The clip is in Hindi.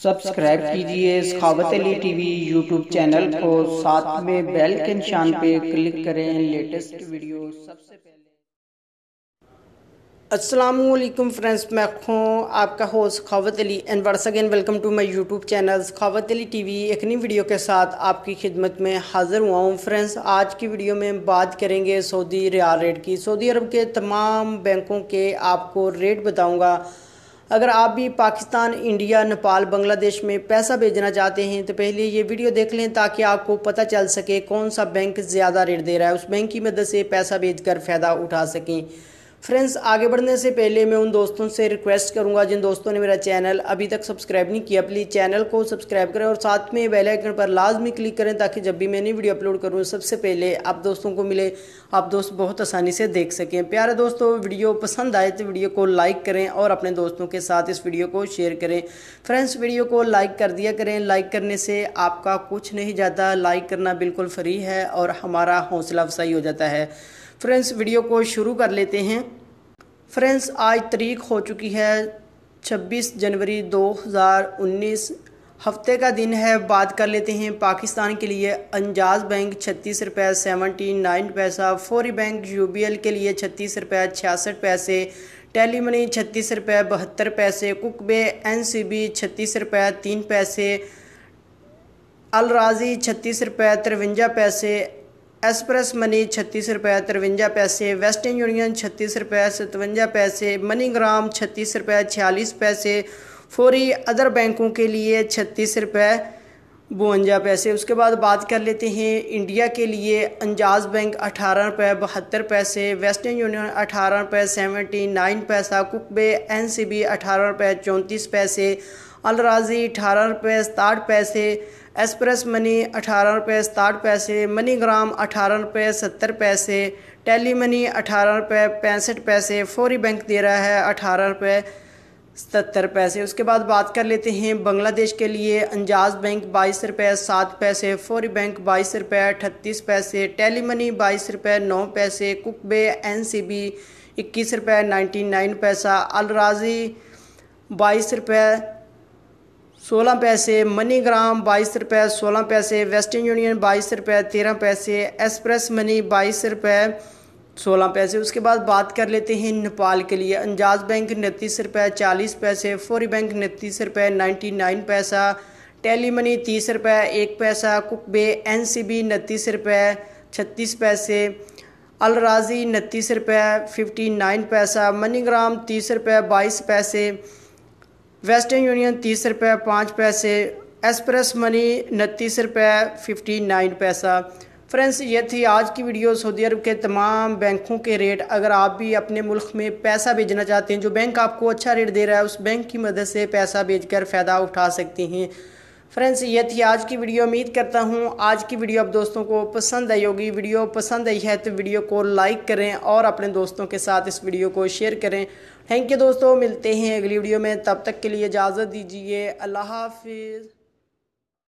सब्सक्राइब कीजिए सखावत अली टीवी यूट्यूब चैनल को, साथ में बेल के निशान पे क्लिक करें लेटेस्ट वीडियो सबसे पहले। अस्सलामुअलैकुम फ्रेंड्स, मैं हूँ आपका host Sakhawat Ali and once again welcome to my YouTube channel Sakhawat Ali TV. एक नई वीडियो के साथ आपकी खिदमत में हाज़िर हुआ हूँ। फ्रेंड्स, आज की वीडियो में बात करेंगे सऊदी रियाल रेट की। सऊदी अरब के तमाम बैंकों के आपको रेट बताऊँगा। अगर आप भी पाकिस्तान, इंडिया, नेपाल, बांग्लादेश में पैसा भेजना चाहते हैं तो पहले ये वीडियो देख लें ताकि आपको पता चल सके कौन सा बैंक ज़्यादा रेट दे रहा है, उस बैंक की मदद से पैसा भेजकर फ़ायदा उठा सकें। फ्रेंड्स, आगे बढ़ने से पहले मैं उन दोस्तों से रिक्वेस्ट करूंगा जिन दोस्तों ने मेरा चैनल अभी तक सब्सक्राइब नहीं किया, प्लीज़ चैनल को सब्सक्राइब करें और साथ में बेल आइकन पर लाजमी क्लिक करें ताकि जब भी मैं नई वीडियो अपलोड करूं सबसे पहले आप दोस्तों को मिले, आप दोस्त बहुत आसानी से देख सकें। प्यारे दोस्तों, वीडियो पसंद आए तो वीडियो को लाइक करें और अपने दोस्तों के साथ इस वीडियो को शेयर करें। फ्रेंड्स, वीडियो को लाइक कर दिया करें, लाइक करने से आपका कुछ नहीं जाता, लाइक करना बिल्कुल फ्री है और हमारा हौसला अफजाई हो जाता है। फ्रेंड्स, वीडियो को शुरू कर लेते हैं। फ्रेंड्स, आज तारीख हो चुकी है 26 जनवरी 2019, हफ्ते का दिन है। बात कर लेते हैं पाकिस्तान के लिए। अंजाज बैंक 36 रुपये 79 पैसा, फौरी बैंक यूबीएल के लिए 36 रुपये 66 पैसे, टेली मनी 36 रुपये 72 पैसे, कुकबे एनसीबी 36 रुपये 3 पैसे, अल राजी 36 रुपये 53 पैसे, एक्सप्रेस मनी 36 रुपये 53 पैसे, वेस्टर्न यूनियन 36 रुपये 57 पैसे, मनीग्राम 36 रुपये 46 पैसे, फौरी अदर बैंकों के लिए 36 रुपये 52 पैसे। उसके बाद बात कर लेते हैं इंडिया के लिए। अंजाज बैंक 18 रुपये 72 पैसे, वेस्टर्न यूनियन 18 रुपये 79 पैसा, कुकबे एनसीबी 18 रुपये 34 पैसे, अल राजी 18 रुपये 67 पैसे, एक्सप्रेस मनी 18 रुपये 67 पैसे, मनीग्राम 18 रुपये 70 पैसे, टेली मनी 18 रुपये 65 पैसे, फौरी बैंक दे रहा है 18 रुपये 77 पैसे। उसके बाद बात कर लेते हैं बांग्लादेश के लिए। अंजाज बैंक 22 रुपये 7 पैसे, फौरी बैंक 22 रुपये 38 पैसे, टेली मनी 22 रुपये 9 पैसे, कुकबे एनसीबी 21 रुपये 99 पैसा, अल राजी 22 रुपये 16 पैसे, मनीग्राम 22 रुपये 16 पैसे, वेस्टर्न यूनियन 22 रुपये 13 पैसे, एक्सप्रेस मनी 22 रुपये 16 पैसे। उसके बाद बात कर लेते हैं नेपाल के लिए। अंजाज बैंक 29 रुपये 40 पैसे, फौरी बैंक 29 रुपये 99 पैसा, टेली मनी 30 रुपये 1 पैसा, कुकबे एनसीबी 29 रुपये 36 पैसे, अल राजी 29 रुपये 59 पैसा, मनीग्राम 30 रुपये 22 पैसे, वेस्टर्न यूनियन 30 रुपये 5 पैसे, एक्सप्रेस मनी 29 रुपये 59 पैसा। फ्रेंड्स, ये थी आज की वीडियो सऊदी अरब के तमाम बैंकों के रेट। अगर आप भी अपने मुल्क में पैसा भेजना चाहते हैं, जो बैंक आपको अच्छा रेट दे रहा है उस बैंक की मदद से पैसा भेजकर फ़ायदा उठा सकते हैं। फ्रेंड्स, ये थी आज की वीडियो। उम्मीद करता हूँ आज की वीडियो आप दोस्तों को पसंद आई होगी। वीडियो पसंद आई है तो वीडियो को लाइक करें और अपने दोस्तों के साथ इस वीडियो को शेयर करें। थैंक यू दोस्तों, मिलते हैं अगली वीडियो में, तब तक के लिए इजाज़त दीजिए। अल्लाह हाफिज़।